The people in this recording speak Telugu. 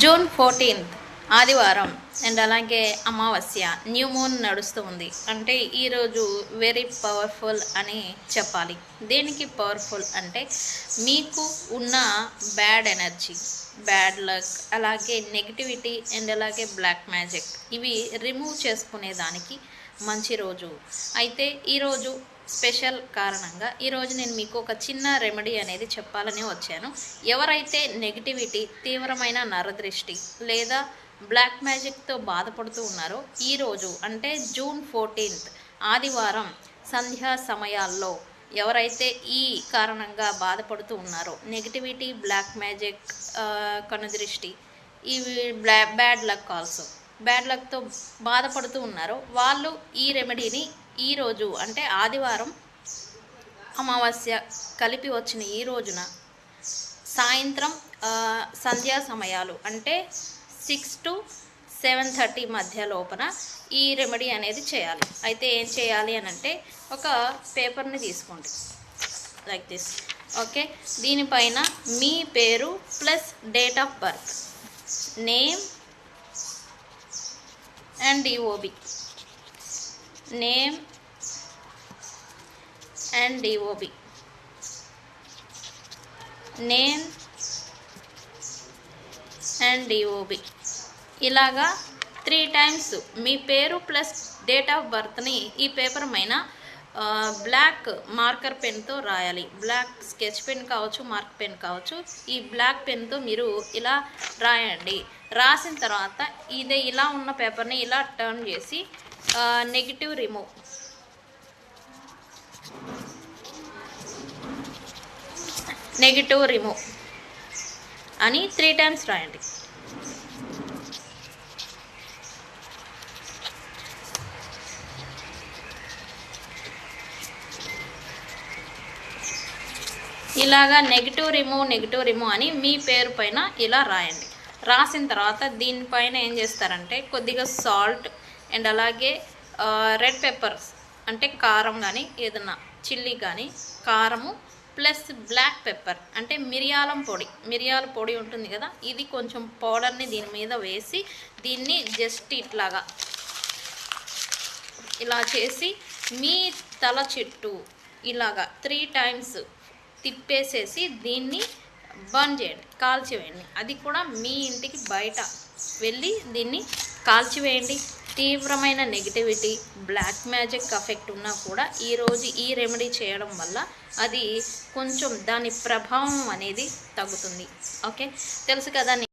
జూన్ 14th ఆదివారం అండ్ అలాగే అమావాస్య న్యూ మూన్ నడుస్తూ ఉంది. అంటే ఈరోజు వెరీ పవర్ఫుల్ అని చెప్పాలి. దేనికి పవర్ఫుల్ అంటే మీకు ఉన్న బ్యాడ్ ఎనర్జీ, బ్యాడ్ లక్, అలాగే నెగిటివిటీ అండ్ అలాగే బ్లాక్ మ్యాజిక్ ఇవి రిమూవ్ చేసుకునేదానికి మంచి రోజు. అయితే ఈరోజు స్పెషల్ కారణంగా ఈరోజు నేను మీకు ఒక చిన్న రెమెడీ అనేది చెప్పాలని వచ్చాను. ఎవరైతే నెగిటివిటీ, తీవ్రమైన నరదృష్టి లేదా బ్లాక్ మ్యాజిక్తో బాధపడుతూ ఉన్నారో ఈరోజు అంటే జూన్ 14th ఆదివారం సంధ్యా సమయాల్లో ఎవరైతే ఈ కారణంగా బాధపడుతూ ఉన్నారో నెగిటివిటీ, బ్లాక్ మ్యాజిక్, కనుదృష్టి, ఇవి బ్యాడ్ లక్ ఆల్సో బ్యాడ్ లక్తో బాధపడుతూ ఉన్నారో వాళ్ళు ఈ రెమెడీని ఈరోజు అంటే ఆదివారం అమావాస్య కలిపి వచ్చిన ఈ రోజున సాయంత్రం సంధ్యా సమయాలు అంటే 6 to 7:30 మధ్య లోపల ఈ రెమెడీ అనేది చేయాలి. అయితే ఏం చేయాలి అని అంటే ఒక పేపర్ని తీసుకోండి లైక్ దిస్. ఓకే, దీనిపైన మీ పేరు plus date of birth, name and DOB, name and DOB, name and DOB ఇలాగా 3 times మీ పేరు ప్లస్ డేట్ ఆఫ్ బర్త్ని ఈ పేపర్ పైన బ్లాక్ మార్కర్ పెన్తో రాయాలి. బ్లాక్ స్కెచ్ పెన్ కావచ్చు, మార్క్ పెన్ కావచ్చు. ఈ బ్లాక్ పెన్తో మీరు ఇలా రాయండి. రాసిన తర్వాత ఇదే ఇలా ఉన్న పేపర్ని ఇలా టర్న్ చేసి నెగిటివ్ రిమూవ్ అని 3 times రాయండి. ఇలాగా నెగిటివ్ రిమూవ్ అని మీ పేరు పైన ఇలా రాయండి. రాసిన తర్వాత దీనిపైన ఏం చేస్తారంటే కొద్దిగా సాల్ట్ అండ్ అలాగే రెడ్ పెప్పర్స్ అంటే కారం కానీ ఏదన్నా చిల్లీ కానీ కారము ప్లస్ బ్లాక్ పెప్పర్ అంటే మిరియాల పొడి ఉంటుంది కదా, ఇది కొంచెం పౌడర్ని దీని మీద వేసి దీన్ని జస్ట్ ఇట్లాగా ఇలా చేసి మీ తల చుట్టూ ఇలాగా 3 times తిప్పేసేసి దీన్ని బర్న్ చేయండి, కాల్చివేయండి. అది కూడా మీ ఇంటికి బయట వెళ్ళి దీన్ని కాల్చివేయండి. తీవ్రమైన నెగిటివిటీ, బ్లాక్ మ్యాజిక్ ఎఫెక్ట్ ఉన్నా కూడా ఈరోజు ఈ రెమెడీ చేయడం వల్ల అది కొంచెం దాని ప్రభావం అనేది తగ్గుతుంది. ఓకే, తెలుసు కదా.